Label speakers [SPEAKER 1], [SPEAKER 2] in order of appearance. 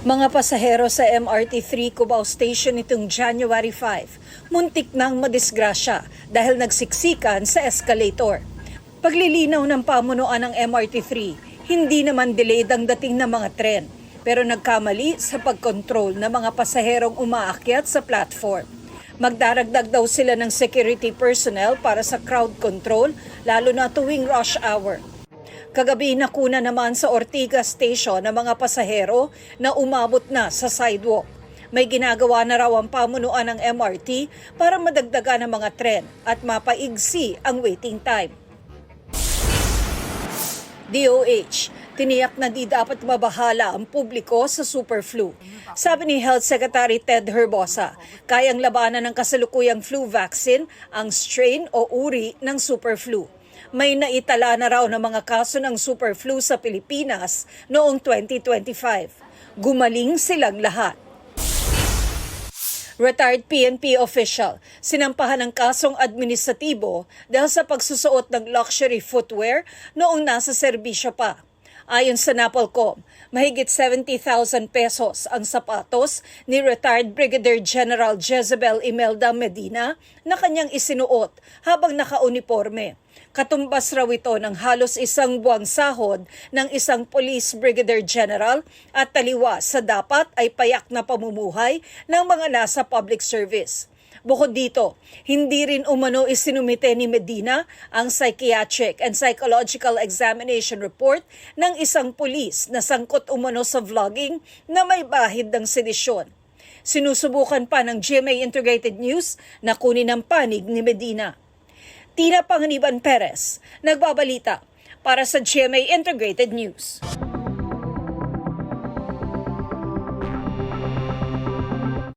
[SPEAKER 1] Mga pasahero sa MRT-3 Cubao Station nitong January 5, muntik nang madisgrasya dahil nagsiksikan sa escalator. Paglilinaw ng pamunuan ng MRT-3, hindi naman delayed ang dating ng mga tren, pero nagkamali sa pagkontrol ng mga pasaherong umaakyat sa platform. Magdaragdag daw sila ng security personnel para sa crowd control, lalo na tuwing rush hour. Kagabi nakuna naman sa Ortigas Station ng mga pasahero na umabot na sa sidewalk. May ginagawa na raw ang pamunuan ng MRT para madagdagan ang mga tren at mapaigsi ang waiting time. DOH, tiniyak na di dapat mabahala ang publiko sa superflu. Sabi ni Health Secretary Ted Herbosa, kayang labanan ng kasalukuyang flu vaccine ang strain o uri ng superflu. May naitala na raw ng mga kaso ng superflu sa Pilipinas noong 2025. Gumaling silang lahat. Retired PNP official, sinampahan ng kasong administratibo dahil sa pagsusuot ng luxury footwear noong nasa serbisyo pa. Ayon sa Napolcom, mahigit 70,000 pesos ang sapatos ni retired Brigadier General Jezebel Imelda Medina na kanyang isinuot habang naka-uniforme. Katumbas raw ito ng halos isang buwang sahod ng isang police brigadier general at taliwas sa dapat ay payak na pamumuhay ng mga nasa public service. Bukod dito, hindi rin umano isinumite ni Medina ang psychiatric and psychological examination report ng isang pulis na sangkot umano sa vlogging na may bahid ng sedisyon. Sinusubukan pa ng GMA Integrated News na kunin ang panig ni Medina. Tina Panganiban Perez, nagbabalita para sa GMA Integrated News.